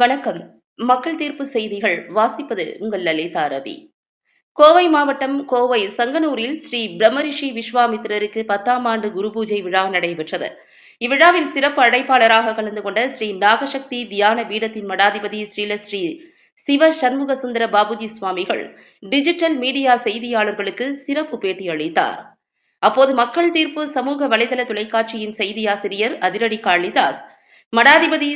வணக்கம். மக்கள் தீர்ப்பு செய்திகள் வாசிப்பது உங்கள் லலிதா ரவி. கோவை மாவட்டம் கோவை சங்கனூரில் ஸ்ரீ பிரம்மரிஷி விஸ்வாமித்திரருக்கு 10ஆம் ஆண்டு குருபூஜை விழா நடைபெற்றது. இவ்விழாவில் சிறப்பு அழைப்பாளராக கலந்து கொண்ட ஸ்ரீ நாகசக்தி தியான பீடத்தின் மடாதிபதி ஸ்ரீ சிவ சண்முக சுந்தர பாபுஜி சுவாமிகள் டிஜிட்டல் மீடியா செய்தியாளர்களுக்கு சிறப்பு பேட்டி அளித்தார். அப்போது மக்கள் தீர்ப்பு சமூக வலைதள தொலைக்காட்சியின் செய்தியாசிரியர் அதிரடி காளிதாஸ் மடாதிபதி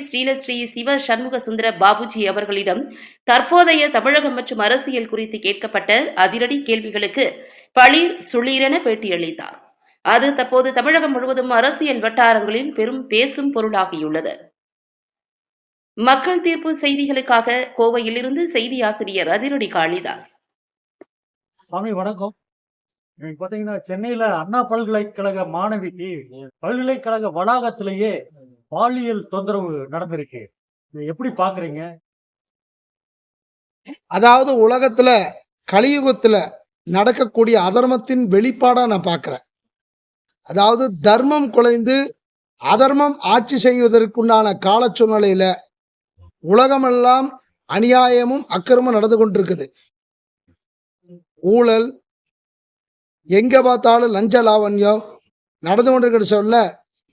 ஸ்ரீ சிவ சண்முக சுந்தர பாபுஜி அவர்களிடம் தற்போதைய தமிழகம் மற்றும் அரசியல் குறித்து கேட்கப்பட்ட அதிரடி கேள்விகளுக்கு பளீர் சுளீரென பேட்டியளித்தார். அது தற்போது தமிழகம் முழுவதும் அரசியல் வட்டாரங்களில் பெரும் பேசும் பொருளாகியுள்ளது. மக்கள் தீர்ப்பு செய்திகளுக்காக கோவையிலிருந்து செய்தி ஆசிரியர் அதிரடி காளிதாஸ். சாமி வணக்கம். இன்னைக்கு பாத்தீங்கன்னா சென்னையில அண்ணா பல்கலைக்கழக மாணவிக்கு பல்கலைக்கழக வளாகத்திலேயே பாலியல் தொந்தரவு நடந்திருக்கு. எப்படி பாக்குறீங்க? அதாவது உலகத்துல கலியுகத்துல நடக்கக்கூடிய அதர்மத்தின் வெளிப்பாடா நான் பார்க்கிறேன். அதாவது தர்மம் குலைந்து அதர்மம் ஆட்சி செய்வதற்குண்டான கால சூழ்நிலையில உலகமெல்லாம் அநியாயமும் அக்கிரமும் நடந்து கொண்டிருக்குது. ஊழல் எங்க பார்த்தாலும் லஞ்ச லாவண்யம் நடந்து கொண்டிருக்கிற சொல்ல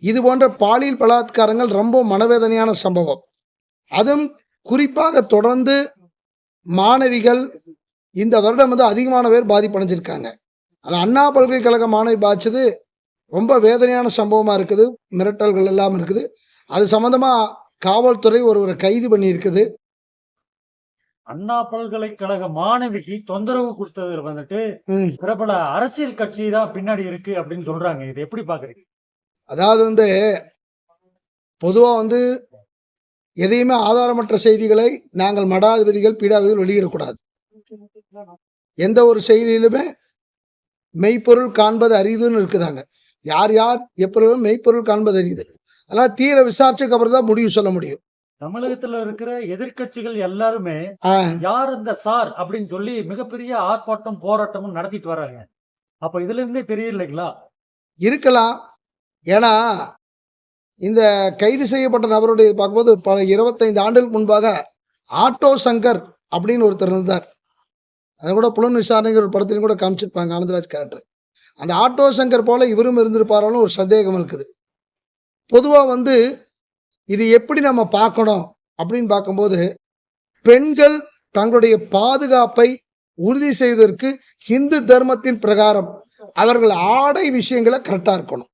இது போன்ற பாலியல் பலாத்காரங்கள் ரொம்ப மனவேதனையான சம்பவம். அதுவும் குறிப்பாக தொடர்ந்து மாணவிகள் இந்த வருடம் அதிகமான பேர் பாதிப்படைஞ்சிருக்காங்க. அது அண்ணா பல்கலைக்கழக மாணவி பாதிச்சது ரொம்ப வேதனையான சம்பவமா இருக்குது. மிரட்டல்கள் எல்லாம் இருக்குது. அது சம்பந்தமா காவல்துறை ஒருவரை கைது பண்ணி இருக்குது. அண்ணா பல்கலைக்கழக மாணவிக்கு தொந்தரவு கொடுத்தது பிரபல அரசியல் கட்சி தான் பின்னாடி இருக்கு அப்படின்னு சொல்றாங்க. இது எப்படி பாக்குறீங்க? அதாவது பொதுவா எதையுமே ஆதாரமற்ற செய்திகளை நாங்கள் மடாதிபதிகள் பீடாதிபதிகள் வெளியிடக்கூடாது. எந்த ஒரு செய்தியிலுமே மெய்ப்பொருள் காண்பது அரிதுன்னு இருக்குதாங்க. யார் யார் எப்பொழுதும் மெய்ப்பொருள் காண்பது அரிது. அதனால தீர விசாரிச்சதுக்கு அப்புறம் தான் முடிவு சொல்ல முடியும். தமிழகத்துல இருக்கிற எதிர்கட்சிகள் எல்லாருமே யார் இந்த சார் அப்படின்னு சொல்லி மிகப்பெரிய ஆர்ப்பாட்டம் போராட்டமும் நடத்திட்டு வர்றாங்க. அப்ப இதுல இருந்தே தெரியலைங்களா? இருக்கலாம். ஏன்னா இந்த கைது செய்யப்பட்ட நபருடைய பார்க்கும்போது பல 25 ஆண்டுகளுக்கு முன்பாக ஆட்டோ சங்கர் அப்படின்னு ஒருத்தர் இருந்தார். அதை கூட புலன் விசாரணைங்கிற ஒரு படத்திலையும் கூட காமிச்சிருப்பாங்க, ஆனந்தராஜ் கேரக்டர். அந்த ஆட்டோ சங்கர் போல இவரும் இருந்திருப்பாராலும் ஒரு சந்தேகம் இருக்குது. பொதுவாக இது எப்படி நம்ம பார்க்கணும் அப்படின்னு பார்க்கும்போது, பெண்கள் தங்களுடைய பாதுகாப்பை உறுதி செய்வதற்கு இந்து தர்மத்தின் பிரகாரம் அவர்கள் ஆடை விஷயங்களை கரெக்டாக இருக்கணும்.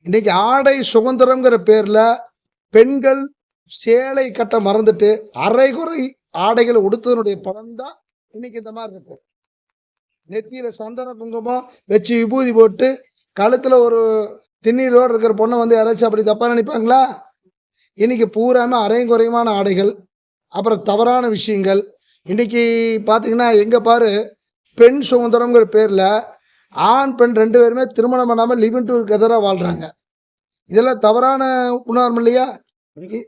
இன்னைக்கு ஆடை சுதந்திரம்ங்கிற பேர்ல பெண்கள் சேலை கட்ட மறந்துட்டு அரைகுறை ஆடைகளை உடுத்ததனுடைய பலன் தான் இன்னைக்கு இந்த மாதிரி இருக்கு. நெத்தியில சந்தன குங்குமம் வச்சு விபூதி போட்டு கழுத்துல ஒரு திண்ணீரோடு இருக்கிற பொண்ணை யாராச்சும் அப்படி தப்பா நினைப்பாங்களா? இன்னைக்கு பூராம அரைகுறைமான ஆடைகள், அப்புறம் தவறான விஷயங்கள். இன்னைக்கு பார்த்தீங்கன்னா எங்க பாரு பெண் சுதந்திரம்ங்கிற பேர்ல ஆண் பெண் 2 பேருமே திருமணம் பண்ணாமல் லிவ் டு கெதராக வாழ்றாங்க. இதெல்லாம் தவறான உணர்வு இல்லையா?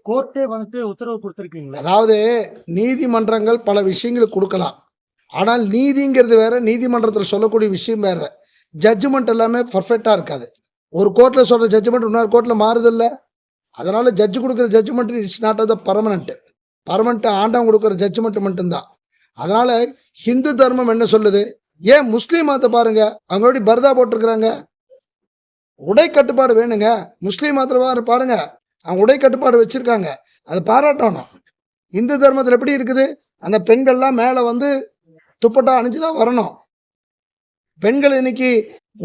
கோர்ட்டே உத்தரவு கொடுத்திருக்கீங்களா? அதாவது நீதிமன்றங்கள் பல விஷயங்களுக்கு கொடுக்கலாம். ஆனால் நீதிங்கிறது வேற, நீதிமன்றத்தில் சொல்லக்கூடிய விஷயம் வேற. ஜட்ஜ்மெண்ட் எல்லாமே பர்ஃபெக்டா இருக்காது. ஒரு கோர்ட்ல சொல்ற ஜட்ஜ்மெண்ட் இன்னொரு கோர்ட்ல மாறுதில்ல. அதனால ஜட்ஜு கொடுக்குற judgement it's not the permanent ஆண்டவன் கொடுக்குற ஜட்ஜ்மெண்ட் மட்டும்தான். அதனால ஹிந்து தர்மம் என்ன சொல்லுது? ஏன் முஸ்லீம் மதத்தை பாருங்க, அவங்களோட பர்தா போட்டிருக்கிறாங்க. உடை கட்டுப்பாடு வேணுங்க. முஸ்லீம் மதத்தில் பாருங்க, அவங்க உடை கட்டுப்பாடு வச்சிருக்காங்க. அது பாராட்டணும். இந்து தர்மத்தில் எப்படி இருக்குது? அந்த பெண்கள்லாம் மேலே துப்பட்டா அணிஞ்சுதான் வரணும். பெண்கள் இன்னைக்கு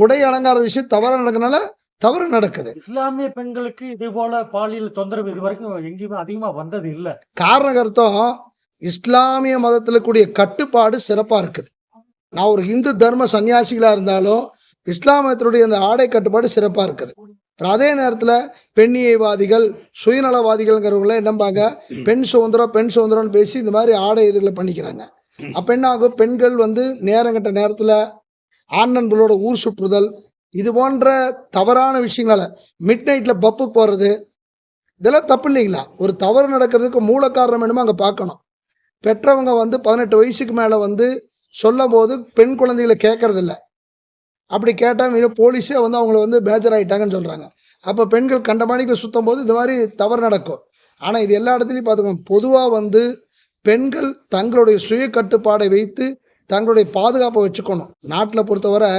உடை அலங்கார விஷயம் தவறு நடக்கிறதுனால தவறு நடக்குது. இஸ்லாமிய பெண்களுக்கு இதே போல பாலியல் தொந்தரவு இது வரைக்கும் எங்கேயுமே அதிகமா வந்தது இல்லை. காரண கருத்தம் இஸ்லாமிய மதத்தில் கூடிய கட்டுப்பாடு சிறப்பா இருக்குது. நான் ஒரு இந்து தர்ம சன்னியாசிகளா இருந்தாலும் இஸ்லாமியத்தினுடைய அந்த ஆடை கட்டுப்பாடு சிறப்பா இருக்குது. அதே நேரத்துல பெண்ணியவாதிகள் சுயநலவாதிகள்ங்கிறவங்கள என்னம்பாங்க, பெண் சுதந்திரம்னு பேசி இந்த மாதிரி ஆடை இதுகளை பண்ணிக்கிறாங்க. அப்ப என்ன ஆகும்? பெண்கள் நேரங்கட்ட நேரத்துல ஆண் நண்பர்களோட ஊர் சுற்றுதல், இது போன்ற தவறான விஷயங்கள மிட் நைட்ல பப்பு போறது, இதெல்லாம் தப்பு இல்லைங்களா? ஒரு தவறு நடக்கிறதுக்கு மூல காரணம் என்னமோ அங்க பார்க்கணும். பெற்றவங்க 18 வயசுக்கு மேல சொல்லும் போது பெண் குழந்தைகளை கேட்கறது இல்லை. அப்படி கேட்டால் போலீஸே அவங்கள மேஜர் ஆகிட்டாங்கன்னு சொல்கிறாங்க. அப்போ பெண்கள் கண்டமானிக்கு சுற்றும் போது இந்த மாதிரி தவறு நடக்கும். ஆனால் இது எல்லா இடத்துலையும் பார்த்துக்கணும். பொதுவாக வந்து பெண்கள் தங்களுடைய சுய கட்டுப்பாடை வைத்து தங்களுடைய பாதுகாப்பை வச்சுக்கணும். நாட்டில் பொறுத்தவரை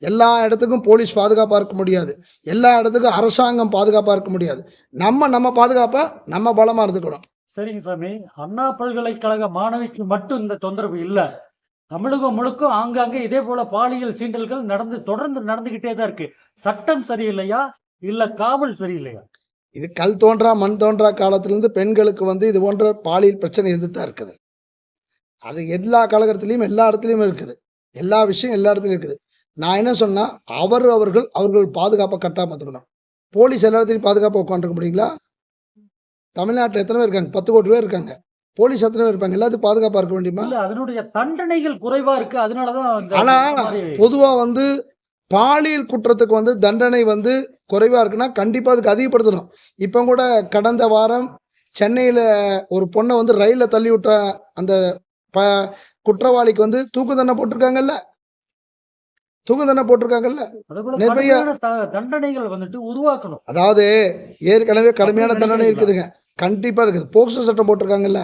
எல்லா இடத்துக்கும் போலீஸ் பாதுகாப்பாக இருக்க முடியாது, எல்லா இடத்துக்கும் அரசாங்கம் பாதுகாப்பாக இருக்க முடியாது. நம்ம பாதுகாப்பாக நம்ம பலமாக இருந்துக்கணும். சரிங்க சாமி. அண்ணா பல்கலைக்கழக மாணவிக்கு மட்டும் இந்த தொந்தரவு இல்லை, தமிழகம் முழுக்க ஆங்காங்கே இதே போல பாலியல் சீண்டல்கள் தொடர்ந்து நடந்துகிட்டே தான் இருக்கு. சட்டம் சரியில்லையா இல்ல காவல் சரியில்லையா? இது கல் தோன்றா மண் தோன்றா காலத்திலிருந்து பெண்களுக்கு வந்து இது போன்ற பாலியல் பிரச்சனை இருந்துட்டு தான் இருக்குது. அது எல்லா காலகட்டத்திலையும் எல்லா இடத்துலையும் இருக்குது, எல்லா விஷயம் எல்லா இடத்துலையும் இருக்குது. நான் என்ன சொன்னா, அவர்கள் பாதுகாப்பை கரெக்டாக பார்த்துக்கணும். போலீஸ் எல்லா இடத்துலையும் பாதுகாப்பாக உட்காந்துருக்க முடியுங்களா? தமிழ்நாட்டில் எத்தனை பேர் இருக்காங்க? 10 கோடி பேர் இருக்காங்க. போலீஸ் எத்தனை பேர் இருப்பாங்க? எல்லாத்துக்கும் பாதுகாப்பாக இருக்க வேண்டியமா? அதனுடைய தண்டனைகள் குறைவா இருக்கு, அதனாலதான். ஆனா பொதுவா வந்து பாலியல் குற்றத்துக்கு வந்து தண்டனை வந்து குறைவா இருக்குன்னா கண்டிப்பா அதுக்கு அதிகப்படுத்தணும். இப்போ கூட கடந்த வாரம் சென்னையில ஒரு பொண்ணை வந்து ரயில்ல தள்ளி விட்ட அந்த குற்றவாளிக்கு வந்து தூக்கு தண்டனை போட்டிருக்காங்கல்ல. நிர்பயா தண்டனைகள் வந்துட்டு உருவாக்கணும். அதாவது ஏற்கனவே கடுமையான தண்டனை இருக்குதுங்க, கண்டிப்பா இருக்குது. போக்சோ சட்டம் போட்டிருக்காங்கல்ல,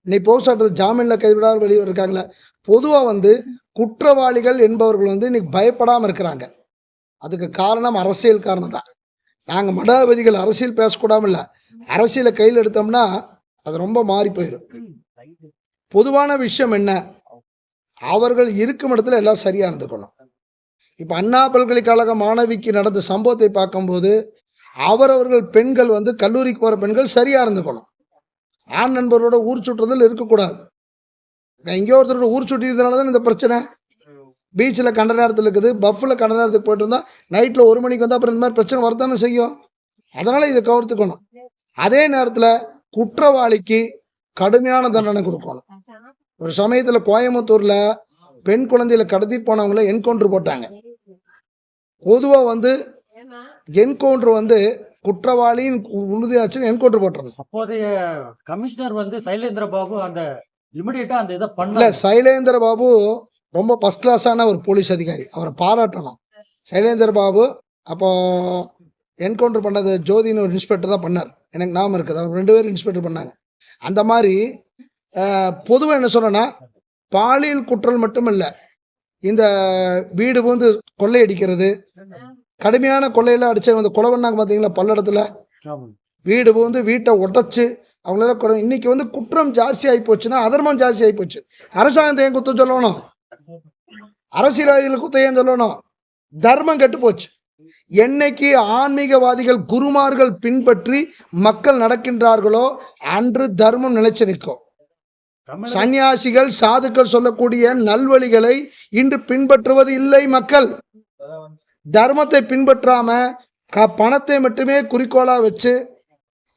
நீ போக்சோ சட்டத்தை ஜாமீன்ல கைவிடாத வெளியே இருக்காங்களே. பொதுவா வந்து குற்றவாளிகள் என்பவர்கள் வந்து இன்னைக்கு பயப்படாம இருக்கிறாங்க. அதுக்கு காரணம் அரசியல் காரணம் தான். நாங்க மடாபதிகள் அரசியல் பேசக்கூடாம இல்ல, அரசியலை கையில் எடுத்தோம்னா அது ரொம்ப மாறி போயிடும். பொதுவான விஷயம் என்ன, அவர்கள் இருக்கும் இடத்துல எல்லாம் சரியா இருந்துக்கணும். இப்ப அண்ணா பல்கலைக்கழக மாணவிக்கு நடந்த சம்பவத்தை பார்க்கும்போது அவர்கள் பெண்கள் வந்து கல்லூரிக்கு போற பெண்கள் சரியா இருந்துக்கணும். ஆண் நண்பரோட ஊர் சுற்றுறதுல இருக்கக்கூடாது. எங்கேயோ ஒருத்தரோட ஊர் சுற்றியதுனாலதான் இந்த பிரச்சனை. பீச்சில் கண்ட நேரத்தில் இருக்குது, பஃபில் கண்ட நேரத்துக்கு போயிட்டு இருந்தா நைட்டில் 1 மணிக்கு வந்தால் அப்புறம் இந்த மாதிரி பிரச்சனை வரத்தானே செய்யும். அதனால இதை கவனித்துக்கணும். அதே நேரத்தில் குற்றவாளிக்கு கடுமையான தண்டனை கொடுக்கணும். ஒரு சமயத்துல கோயம்புத்தூர்ல பெண் குழந்தையில கடத்திட்டு போனவங்கள என்கவுண்டர் போட்டாங்க. பொதுவா வந்து என்கவுண்டர் வந்து குற்றவாளியின் உறுதியாச்சுன்னு என்கவுண்டர் போட்டுறணும். அப்போதைய கமிஷனர் வந்து சைலேந்திர பாபு அந்த இமிடியேட்டா அந்த இதை பண்ணல. சைலேந்திர பாபு ரொம்ப ஃபர்ஸ்ட் கிளாஸான ஒரு போலீஸ் அதிகாரி, அவரை பாராட்டணும். சைலேந்திர பாபு அப்போ என்கவுண்டர் பண்ணது ஜோதின்னு ஒரு இன்ஸ்பெக்டர் தான் பண்ணார், எனக்கு ஞாபகம் இருக்குது. அவர் 2 பேரும் இன்ஸ்பெக்டர் பண்ணாங்க. அந்த மாதிரி பொதுவாக என்ன சொன்னா, பாலியல் குற்றம் மட்டும் இல்லை, இந்த வீடு வந்து கொள்ளையடிக்கிறது, கடுமையான கொள்ளையில அடிச்ச வந்து கொலை பண்ணாங்க பார்த்தீங்களா பல்லடத்துல. வீடு வந்து வீட்டை உடைச்சு அவங்களால இன்னைக்கு வந்து குற்றம் ஜாஸ்தி ஆகி போச்சுன்னா அதர்மம் ஜாஸ்தி ஆகி போச்சு. அரசாங்கத்தை ஏன் குத்த சொல்லணும், அரசியல்வாதிகளை குத்த ஏன் சொல்லணும்? தர்மம் கெட்டு போச்சு. என்னைக்கு ஆன்மீகவாதிகள் குருமார்கள் பின்பற்றி மக்கள் நடக்கின்றார்களோ அன்று தர்மம் நிலைச்சு நிற்கும். சன்னியாசிகள் சாதுக்கள் சொல்லக்கூடிய நல்வழிகளை இன்று பின்பற்றுவது இல்லை. மக்கள் தர்மத்தை பின்பற்றாம பணத்தை மட்டுமே குறிக்கோளா வச்சு,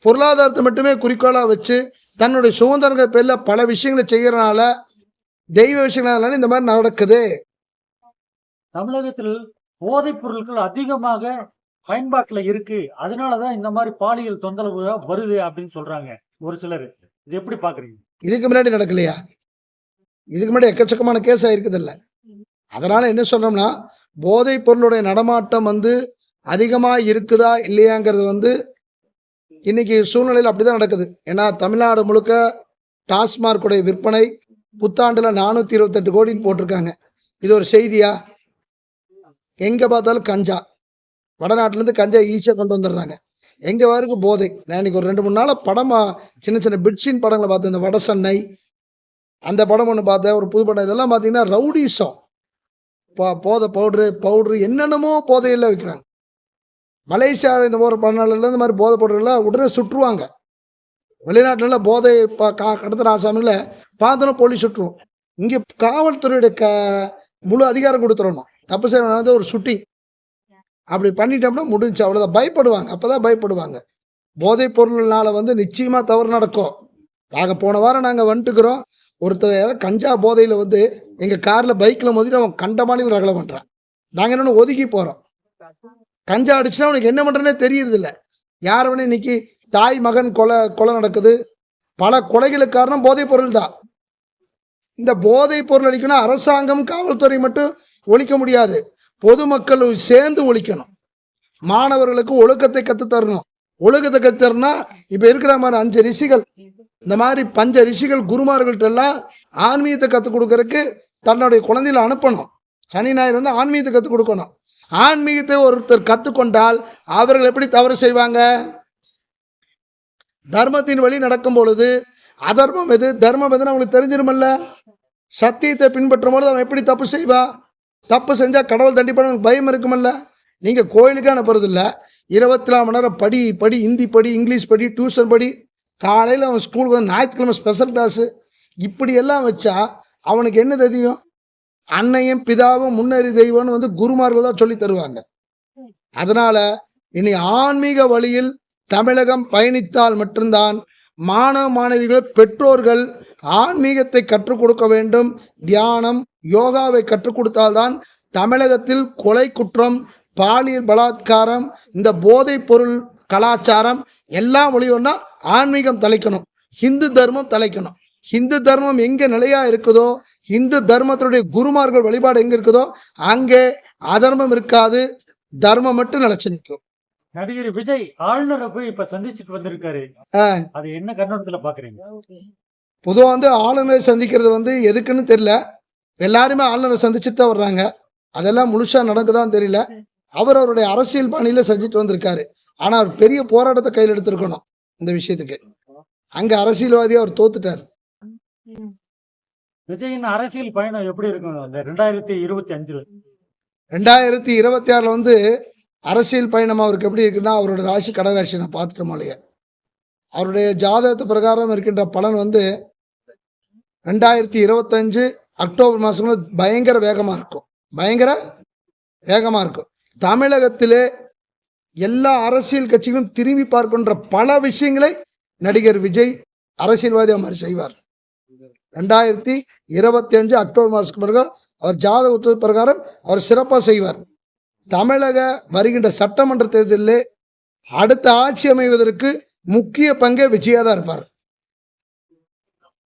பொருளாதாரத்தை மட்டுமே குறிக்கோளா வச்சு தன்னுடைய சுதந்திரங்கள் பேர்ல பல விஷயங்களை செய்யறதுனால, தெய்வ விஷயங்களால இந்த மாதிரி நடக்குது. தமிழகத்தில் போதைப் பொருட்கள் அதிகமாக பயன்பாட்டுல இருக்கு, அதனாலதான் இந்த மாதிரி பாலியல் தொந்தரவு வருது அப்படின்னு சொல்றாங்க ஒரு சிலர். இது எப்படி பாக்குறீங்க? இதுக்கு முன்னாடி நடக்கலையா? இதுக்கு முன்னாடி எக்கச்சக்கமான கேஸ் ஆயிருக்குது இல்ல. அதனால என்ன சொல்றோம்னா, போதைப் பொருளுடைய நடமாட்டம் வந்து அதிகமா இருக்குதா இல்லையாங்கிறது வந்து இன்னைக்கு சூழ்நிலையில் அப்படிதான் நடக்குது. ஏன்னா தமிழ்நாடு முழுக்க டாஸ்மாக் உடைய விற்பனை புத்தாண்டுல 428 கோடின்னு போட்டிருக்காங்க. இது ஒரு செய்தியா? எங்க பார்த்தாலும் கஞ்சா, வடநாட்டுல இருந்து கஞ்சா ஈஸியா கொண்டு வந்துடுறாங்க. எங்க வரைக்கும் போதை. நான் இன்னைக்கு ஒரு 2-3 நாளா படமா சின்ன சின்ன பிட்ஸின் படங்களை பார்த்தேன். இந்த வட சென்னை அந்த படம் ஒன்று பார்த்தேன், ஒரு புது படம். இதெல்லாம் பார்த்தீங்கன்னா ரவுடிசம், போதை பவுடரு என்னென்னமோ போதையெல்லாம் வைக்கிறாங்க. மலேசியாவில் இந்த ஒரு 14 இந்த மாதிரி போதை பவுடர்லாம் உடனே சுற்றுவாங்க. வெளிநாட்டுல போதை கடத்துற ஆசாமில பார்த்தோன்னா போலீஸ் சுற்றுவோம். இங்கே காவல்துறையுடைய முழு அதிகாரம் கொடுத்துடணும். தப்பு செய்யறது ஒரு சுட்டி அப்படி பண்ணிட்டோம்னா முடிஞ்சு, அவ்வளோதான். பயப்படுவாங்க, அப்பதான் பயப்படுவாங்க. போதைப் பொருள்னால வந்து நிச்சயமா தவறு நடக்கும். நாங்கள் போன வாரம் நாங்கள் வந்துட்டுக்கிறோம், ஒருத்தர் கஞ்சா போதையில வந்து எங்க கார்ல பைக்ல மோதிட்டு அவன் கண்டமானி ஒரு ரகலை பண்றான். நாங்க என்ன ஒதுக்கி போறோம். கஞ்சா அடிச்சுன்னா அவனுக்கு என்ன பண்றேன்னே தெரியறது இல்லை. யார் வேணா இன்னைக்கு தாய் மகன் கொலை நடக்குது. பல கொலைகளுக்கு காரணம் போதைப் பொருள் தான். இந்த போதைப் பொருள் அளிக்கணும் அரசாங்கம் காவல்துறை மட்டும் ஒழிக்க முடியாது, பொதுமக்கள் சேர்ந்து ஒழிக்கணும். மாணவர்களுக்கு ஒழுக்கத்தை கற்றுத்தரணும். ஒழுக்கத்தை கத்துறனா இப்ப இருக்கிற மாதிரி 5 ரிஷிகள், இந்த மாதிரி பஞ்ச ரிஷிகள் குருமார்கள்ட்ட எல்லாம் ஆன்மீகத்தை கற்றுக் கொடுக்கறதுக்கு தன்னுடைய குழந்தையில அனுப்பணும். சனி ஞாயிறு வந்து ஆன்மீகத்தை கற்றுக் கொடுக்கணும். ஆன்மீகத்தை ஒருத்தர் கற்றுக்கொண்டால் அவர்கள் எப்படி தவறு செய்வாங்க? தர்மத்தின் வழி நடக்கும் பொழுது அதர்மம் எது தர்மம் எதுன்னு அவங்களுக்கு தெரிஞ்சிருமல்ல. சத்தியத்தை பின்பற்றும் பொழுது அவன் எப்படி தப்பு செய்வா? தப்பு செஞ்சா கடவுள் தண்டிப்பான பயம் இருக்குமல்ல. நீங்க கோயிலுக்கு அனுப்புறது இல்லை, 24 மணி நேரம் படி ஹிந்தி படி, இங்கிலீஷ் படி, டியூஷன் படி, காலையில் அவன் ஸ்கூலுக்கு வந்து ஞாயிற்றுக்கிழமை ஸ்பெஷல் கிளாஸு, இப்படி எல்லாம் வச்சா அவனுக்கு என்ன தெரியும்? அன்னையும் பிதாவும் முன்னறி தெய்வம்னு வந்து குருமார்கள் தான் சொல்லி தருவாங்க. அதனால இனி ஆன்மீக வழியில் தமிழகம் பயணித்தால் மட்டும்தான் மாணவ மாணவிகள் பெற்றோர்கள் ஆன்மீகத்தை கற்றுக் கொடுக்க வேண்டும். தியானம் யோகாவை கற்றுக் கொடுத்தால்தான் தமிழகத்தில் கொலை குற்றம், பாலியல் பலாத்காரம், இந்த போதைப் பொருள் கலாச்சாரம் எல்லாம் ஒழியணும்னா ஆன்மீகம் தலைக்கணும், ஹிந்து தர்மம் தலைக்கணும். ஹிந்து தர்மம் எங்க நிலையா இருக்குதோ, இந்து தர்மத்தினுடைய குருமார்கள் வழிபாடு எங்க இருக்குதோ அங்கே அதர்மம் இருக்காது, தர்மம் மட்டும் நிலைச்சு நிற்கும். நடிகர் விஜய் ஆளுநரை போய் இப்ப சந்திச்சுட்டு வந்திருக்காரு, அது என்ன கண்ணோட்டத்துல பாக்குறீங்க? பொதுவாக வந்து ஆளுநரை சந்திக்கிறது வந்து எதுக்குன்னு தெரியல. எல்லாருமே ஆளுநரை சந்திச்சுட்டு தான் வர்றாங்க. அதெல்லாம் முழுசா நடக்குதான்னு தெரியல. அவருடைய அரசியல் பாணியில செஞ்சுட்டு வந்திருக்காரு. ஆனா அவர் பெரிய போராட்டத்தை கையில் எடுத்திருக்கணும் இந்த விஷயத்துக்கு. அங்க அரசியல்வாதி அவர் தோத்துட்டார். விஜயின் அரசியல் பயணம் எப்படி இருக்கும் இந்த 2025? 2026 வந்து அரசியல் பயணம் அவருக்கு எப்படி இருக்குன்னா, அவரோட ராசி கடகராசி நான் பார்த்துட்டோமாலையே. அவருடைய ஜாதகத்து பிரகாரம் இருக்கின்ற பலன் வந்து 2025 அக்டோபர் மாசம் பயங்கர வேகமா இருக்கும். பயங்கர வேகமா இருக்கும். தமிழகத்திலே எல்லா அரசியல் கட்சிகளும் திரும்பி பார்க்கின்ற பல விஷயங்களை நடிகர் விஜய் அரசியல்வாதி மாதிரி செய்வார். 2025 அக்டோபர் மாதத்துக்கு பிறகு அவர் ஜாதக பிரகாரம் அவர் சிறப்பாக செய்வார். தமிழக வருகின்ற சட்டமன்ற தேர்தலில் அடுத்த ஆட்சி அமைவதற்கு முக்கிய பங்கே விஜயா தான் இருப்பார்.